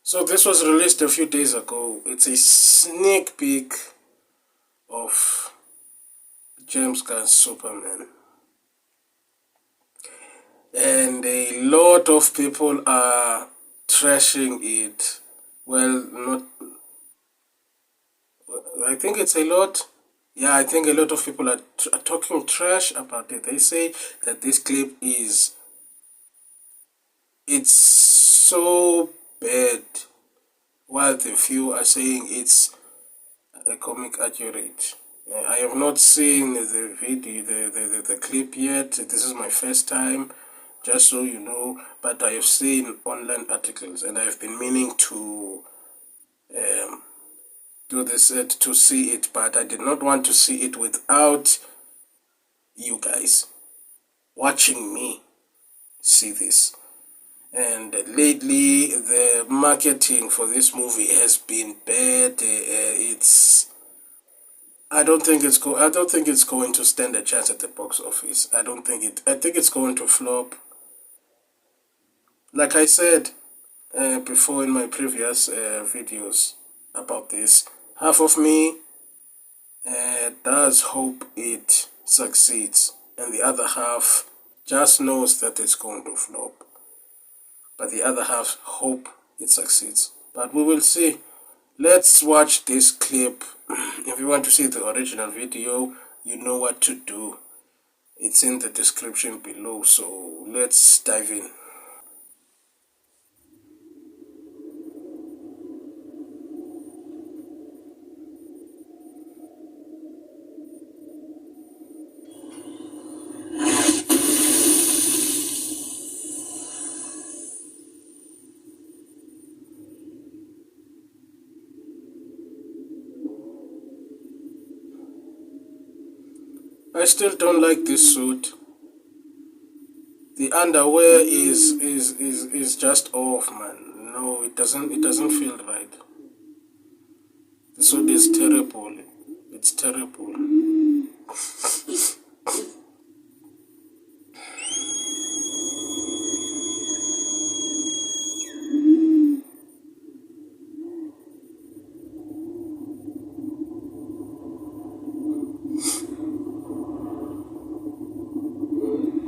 So this was released a few days ago. It's a sneak peek of James Gunn's Superman. And a lot of people are trashing it. Well, not... I think it's a lot. Yeah, I think a lot of people are talking trash about it. They say that this clip is... it's so bad, while the few are saying it's a comic accurate. I have not seen the video, the clip yet. This is my first time, just so you know. But I have seen online articles, and I have been meaning to do this to see it, but I did not want to see it without you guys watching me see this. And lately, the marketing for this movie has been bad. I don't think it's going to stand a chance at the box office. I think it's going to flop. Like I said before in my previous videos about this, half of me does hope it succeeds, and the other half just knows that it's going to flop. But the other half hope it succeeds. But we will see. Let's watch this clip. If you want to see the original video, you know what to do. It's in the description below, so let's dive in. I still don't like this suit. The underwear is just off, man. No, it doesn't feel right. The suit is terrible. It's terrible.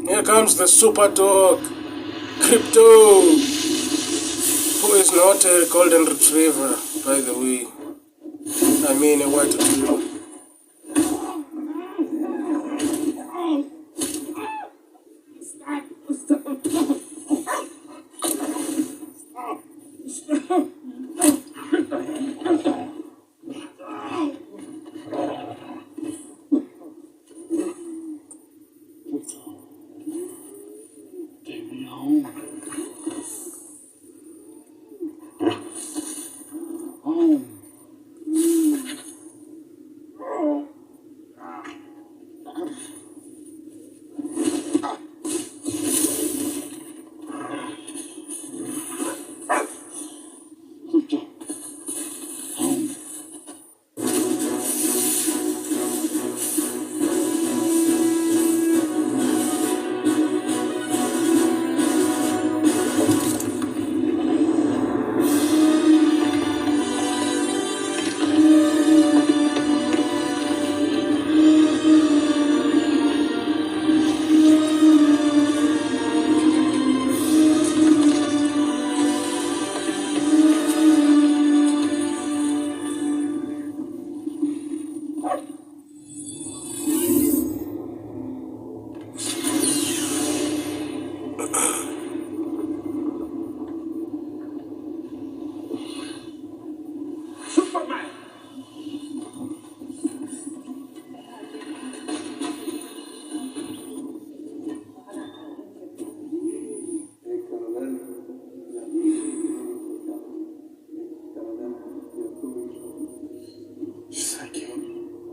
Here comes the super dog, Crypto, who is not a golden retriever, by the way. I mean a white retriever.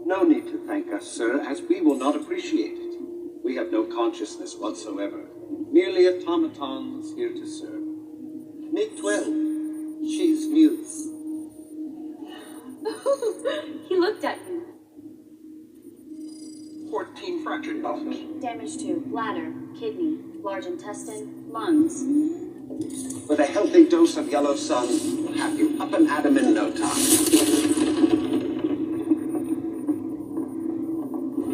No need to thank us, sir, as we will not appreciate it. We have no consciousness whatsoever, merely automatons here to serve. Make 12. She's Muse. He looked at you. 14 fractured bones. Damage to bladder, kidney, large intestine, lungs. With a healthy dose of yellow sun, we'll have you up and at 'em in no time.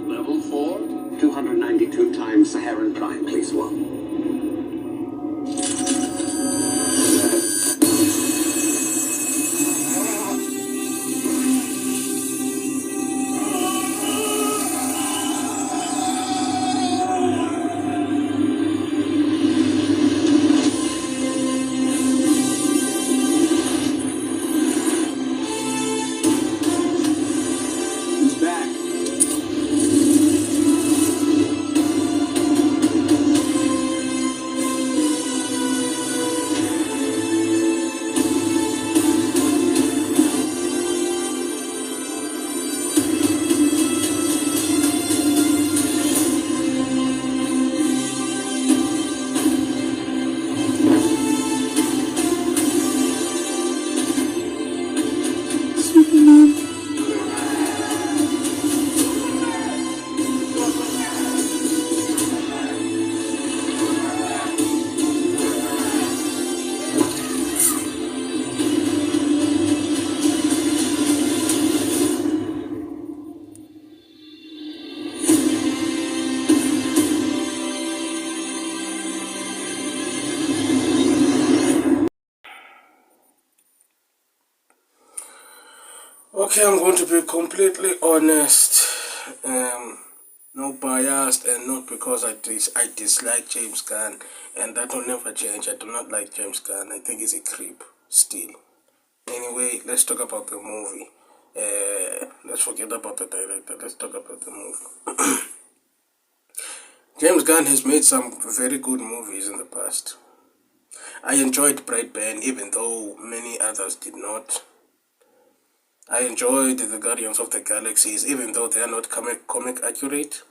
Level 4? 292 times Saharan Prime, please, one. Okay, I'm going to be completely honest, no biased, and not because I dislike James Gunn, and that will never change. I do not like James Gunn. I think he's a creep still. Anyway, let's talk about the movie. Let's forget about the director. Let's talk about the movie. James Gunn has made some very good movies in the past. I enjoyed Brightburn, even though many others did not. I enjoyed the Guardians of the Galaxies, even though they are not comic accurate.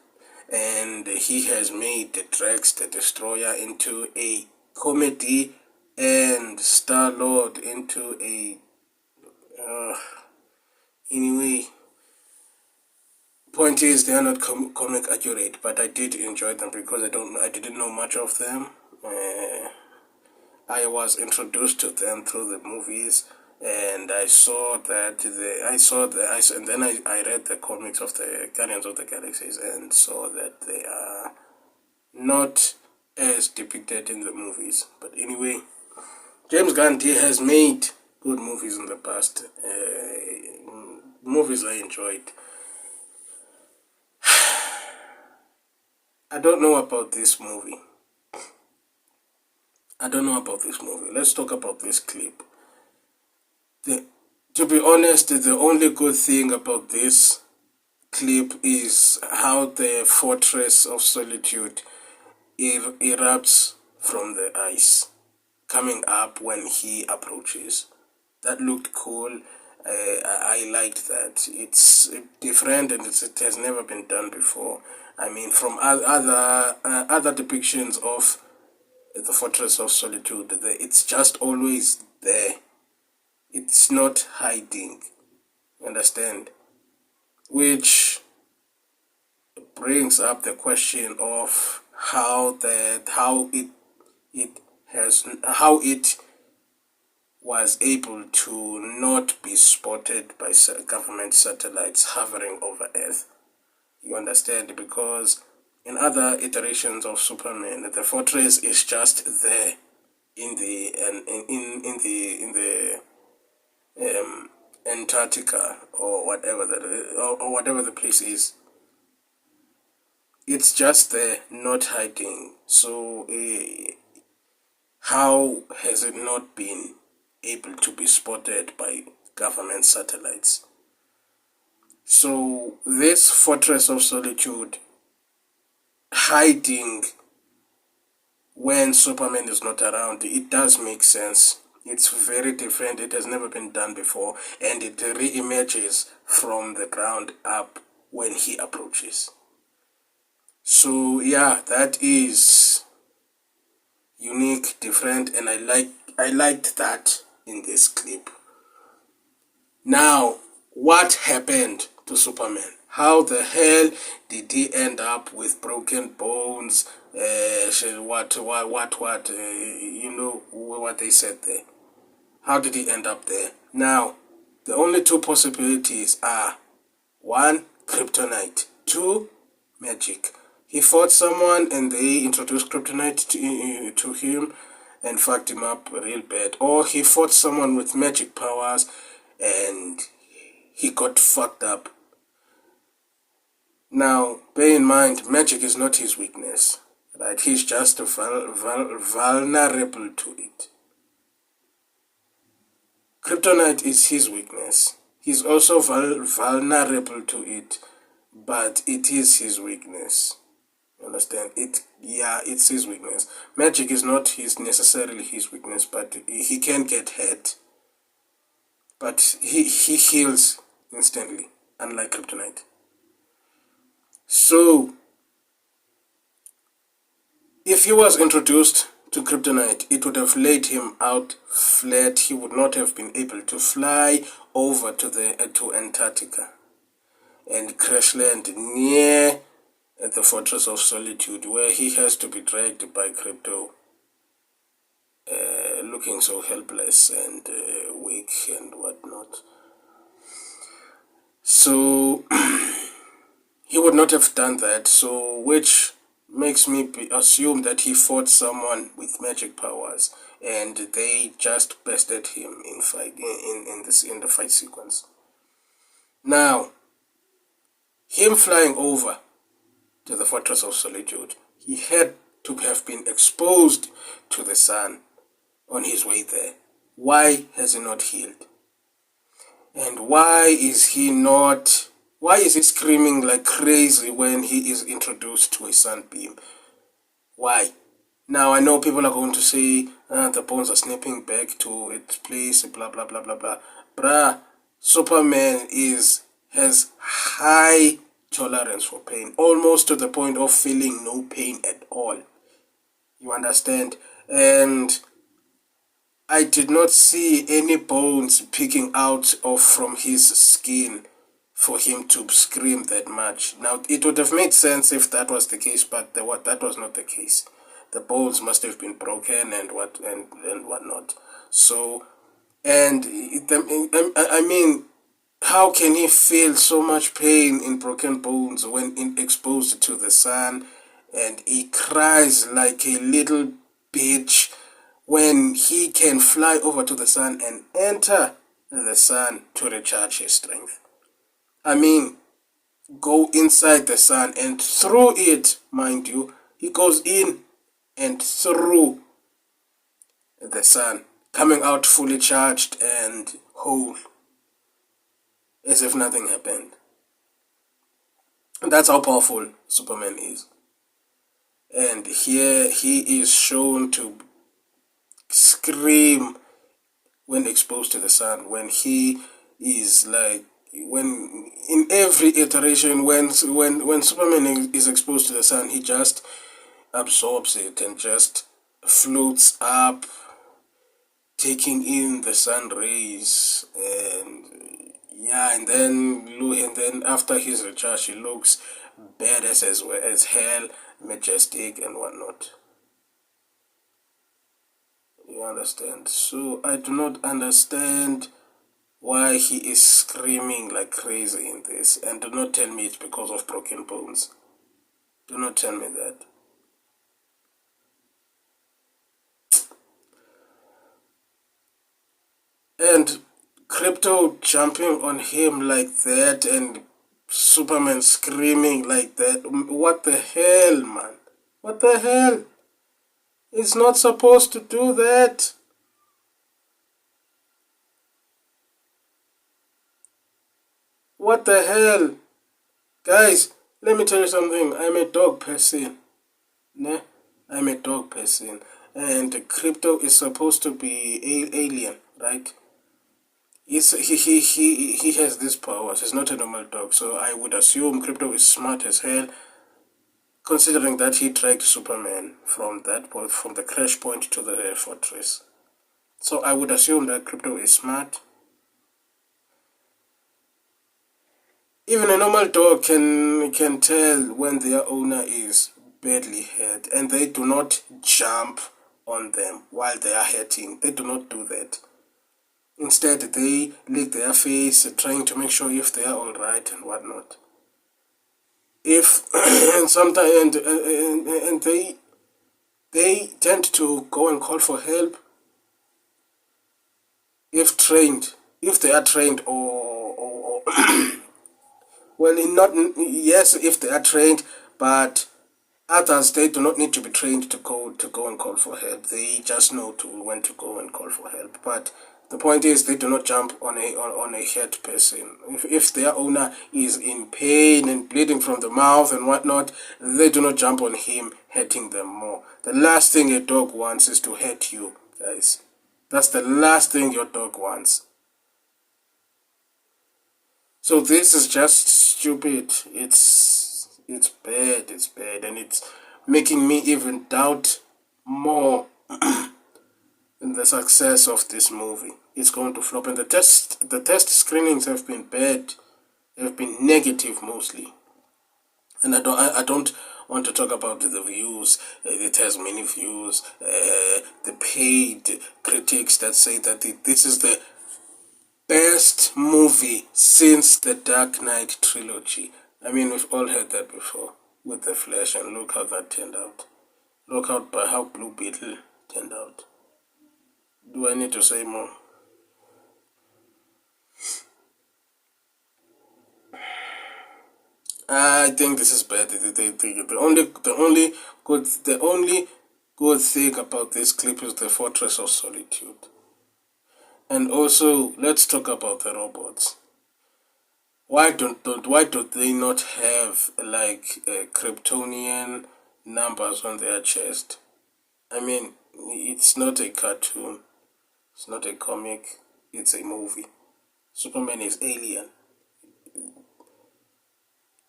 And he has made the Drax the Destroyer into a comedy and Star-Lord into a... anyway, point is they are not comic accurate, but I did enjoy them because I didn't know much of them. I was introduced to them through the movies, and I saw that and then I read the comics of the Guardians of the Galaxies and saw that they are not as depicted in the movies. But anyway, James Gunn has made good movies in the past. Movies I enjoyed. I don't know about this movie. Let's talk about this clip. To be honest, the only good thing about this clip is how the Fortress of Solitude erupts from the ice, coming up when he approaches. That looked cool. I liked that. It's different and it has never been done before. I mean, from other depictions of the Fortress of Solitude, it's just always there. It's not hiding. Understand? Which brings up the question of how it was able to not be spotted by government satellites hovering over Earth. You understand? Because in other iterations of Superman, the fortress is just there in the Antarctica or whatever the place is. It's just there, not hiding. So how has it not been able to be spotted by government satellites? So this Fortress of Solitude hiding when Superman is not around, it does make sense. It's very different. It has never been done before, and it re-emerges from the ground up when he approaches. So yeah, that is unique, different, and I liked that in this clip. Now, what happened to Superman? How the hell did he end up with broken bones? What, you know what they said there. How did he end up there? Now, the only two possibilities are 1, kryptonite, 2, magic. He fought someone and they introduced kryptonite to him and fucked him up real bad. Or he fought someone with magic powers and he got fucked up. Now, bear in mind, magic is not his weakness, right? He's just vulnerable to it. Kryptonite is his weakness. He's also vulnerable to it, but it is his weakness. You understand? It's his weakness. Magic is not necessarily his weakness, but he can get hurt. But he heals instantly, unlike kryptonite. So, if he was introduced to kryptonite, it would have laid him out flat. He would not have been able to fly over to Antarctica and crash land near the Fortress of Solitude, where he has to be dragged by Crypto, looking so helpless and weak and whatnot. So he would not have done that. So which makes me assume that he fought someone with magic powers, and they just bested him in the fight sequence. Now, him flying over to the Fortress of Solitude, he had to have been exposed to the sun on his way there. Why has he not healed? And why is he screaming like crazy when he is introduced to a sunbeam? Why? Now I know people are going to say the bones are snapping back to its place, blah blah blah blah blah. Bruh, Superman has high tolerance for pain, almost to the point of feeling no pain at all. You understand? And I did not see any bones peeking out from his skin for him to scream that much. Now, it would have made sense if that was the case, but that was not the case. The bones must have been broken and whatnot. So, and I mean, how can he feel so much pain in broken bones when exposed to the sun? And he cries like a little bitch when he can fly over to the sun and enter the sun to recharge his strength. I mean, go inside the sun and through it, mind you. He goes in and through the sun, coming out fully charged and whole, as if nothing happened. And that's how powerful Superman is. And here he is shown to scream when exposed to the sun, when he is like, when in every iteration, when Superman is exposed to the sun, he just absorbs it and just floats up, taking in the sun rays, and then after his recharge, he looks badass as hell, majestic and whatnot. You understand? So I do not understand why he is screaming like crazy in this, and do not tell me it's because of broken bones. Do not tell me that. And Crypto jumping on him like that and Superman screaming like that. What the hell, man? What the hell? It's not supposed to do that. What the hell? Guys, let me tell you something. I'm a dog person. Nah, I'm a dog person. And Crypto is supposed to be alien, right? He has these powers. He's not a normal dog. So I would assume Crypto is smart as hell, considering that he dragged Superman from the crash point to the fortress. So I would assume that Crypto is smart. Even a normal dog can tell when their owner is badly hurt, and they do not jump on them while they are hurting. They do not do that. Instead, they lick their face, trying to make sure if they are all right and whatnot. If and sometimes and they tend to go and call for help if they are trained, or well, not yes, if they are trained, but others, they do not need to be trained to go and call for help. They just know when to go and call for help. But the point is, they do not jump on a hurt person. If their owner is in pain and bleeding from the mouth and whatnot, they do not jump on him, hurting them more. The last thing a dog wants is to hurt you, guys. That's the last thing your dog wants. So this is just stupid. It's bad. It's bad, and it's making me even doubt more in the success of this movie. It's going to flop, and the test screenings have been bad. They've been negative mostly, and I don't want to talk about the views. It has many views. The paid critics that say that this is the best movie since the Dark Knight trilogy. I mean, we've all heard that before with The Flash, and look how that turned out. Look how Blue Beetle turned out. Do I need to say more? I think this is bad. The only good thing about this clip is the Fortress of Solitude. And also, let's talk about the robots. Why do they not have like Kryptonian numbers on their chest? I mean, it's not a cartoon, it's not a comic, it's a movie. Superman is alien.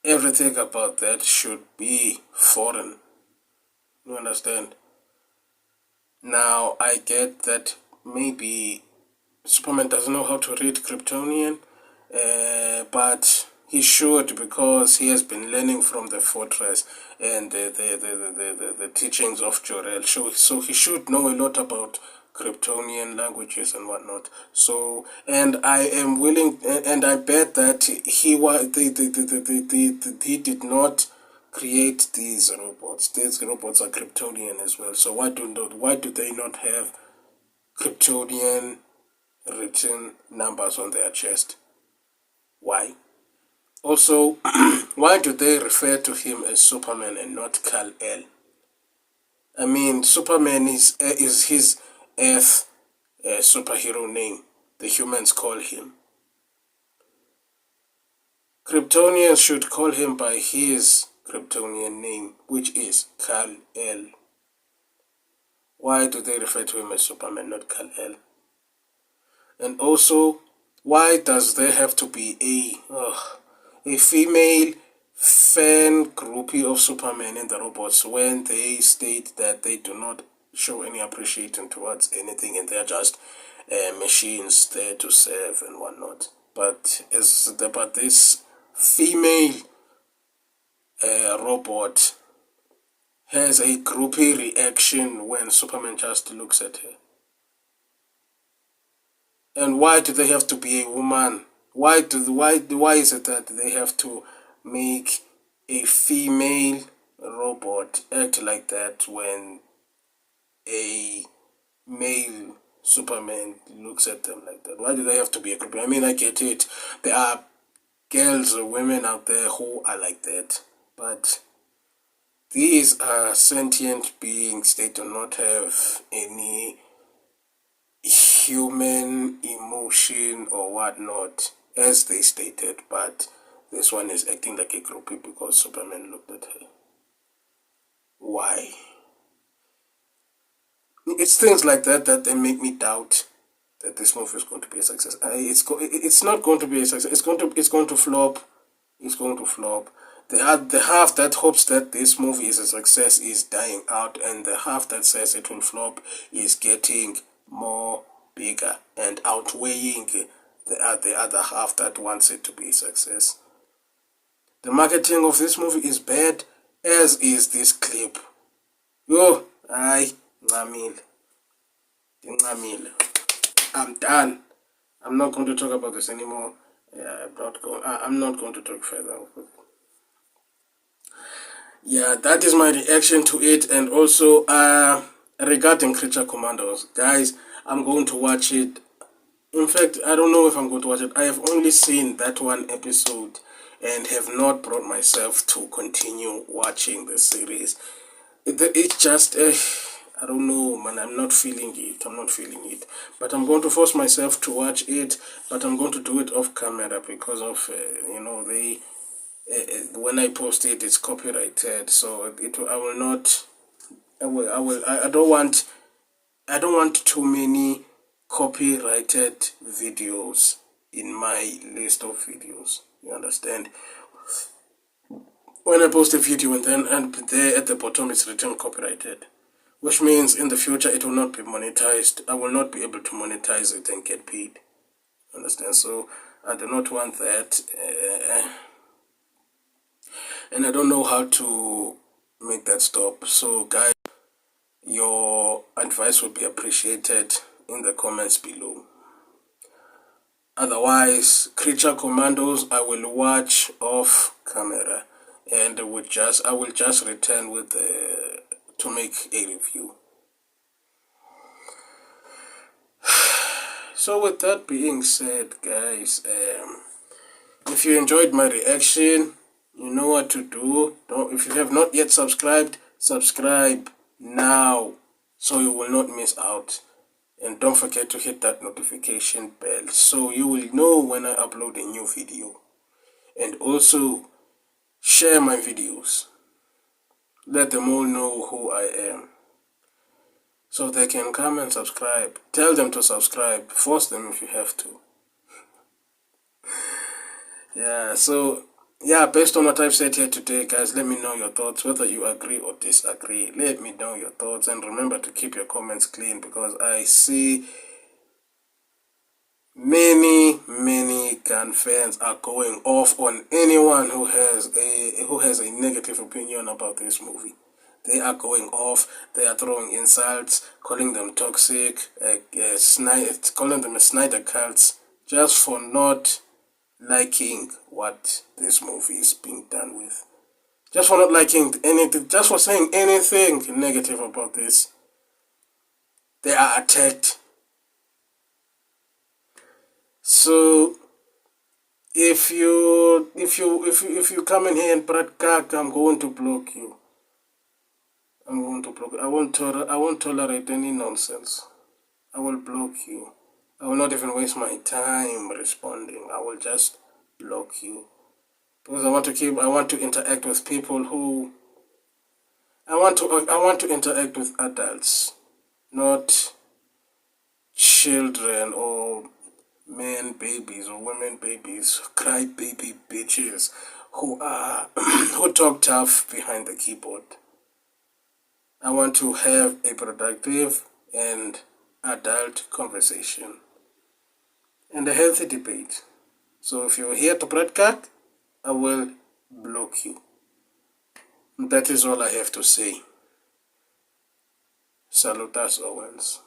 Everything about that should be foreign. You understand? Now, I get that maybe Superman doesn't know how to read Kryptonian, but he should, because he has been learning from the Fortress and the teachings of Jor-El. So he should know a lot about Kryptonian languages and whatnot. So, and I am willing, and I bet that he did not create these robots. These robots are Kryptonian as well. So why do they not have Kryptonian written numbers on their chest? Why? Also, why do they refer to him as Superman and not Kal-El? I mean, Superman is his Earth superhero name. The humans call him. Kryptonians should call him by his Kryptonian name, which is Kal-El. Why do they refer to him as Superman, not Kal-El? And also, why does there have to be a female fan groupie of Superman in the robots when they state that they do not show any appreciation towards anything and they're just machines there to serve and whatnot? But this female robot has a groupie reaction when Superman just looks at her. And why do they have to be a woman? Why is it that they have to make a female robot act like that when a male Superman looks at them like that? Why do they have to be a group? I mean, I get it. There are girls or women out there who are like that. But these are sentient beings. They do not have any human emotion or whatnot, as they stated, but this one is acting like a groupie because Superman looked at her. Why? It's things like that that they make me doubt that this movie is going to be a success. It's not going to be a success. It's going to flop. It's going to flop. The half that hopes that this movie is a success is dying out, and the half that says it will flop is getting more bigger and outweighing the other half that wants it to be a success. The marketing of this movie is bad, as is this clip. Yo, Ncamile. I'm done. I'm not going to talk about this anymore. I'm not going to talk further. Yeah, that is my reaction to it. And also, regarding Creature Commandos, guys, I'm going to watch it. In fact, I don't know if I'm going to watch it. I have only seen that one episode and have not brought myself to continue watching the series. It's just, I don't know, man. I'm not feeling it. But I'm going to force myself to watch it. But I'm going to do it off camera because of, they. When I post it, it's copyrighted. So I will not. I don't want. I don't want too many copyrighted videos in my list of videos. You understand? When I post a video and there at the bottom it's written copyrighted, which means in the future it will not be monetized. I will not be able to monetize it and get paid. Understand? So I do not want that, and I don't know how to make that stop. So guys, your advice would be appreciated in the comments below. Otherwise, Creature Commandos I will watch off camera, and I will just return with to make a review. So with that being said, guys, if you enjoyed my reaction, you know what to do. If you have not yet subscribed, subscribe now so you will not miss out. And don't forget to hit that notification bell so you will know when I upload a new video. And also, share my videos. Let them all know who I am, so they can come and subscribe. Tell them to subscribe. Force them if you have to. Yeah, based on what I've said here today, guys, let me know your thoughts, whether you agree or disagree. Let me know your thoughts, and remember to keep your comments clean, because I see many gun fans are going off on anyone who has a negative opinion about this movie. They are going off. They are throwing insults, calling them toxic, calling them Snyder cults, just for not liking what this movie is being done with. Just for not liking anything, just for saying anything negative about this, they are attacked. So if you come in here and pratkak, I'm going to block you. I won't tolerate any nonsense. I will block you. I will not even waste my time responding. I will just block you. Because I want to interact with people who I want to interact with adults, not children or men babies or women babies, cry baby bitches who talk tough behind the keyboard. I want to have a productive and adult conversation and a healthy debate. So if you're here to broadcast, I will block you. That is all I have to say. Salutas Owens.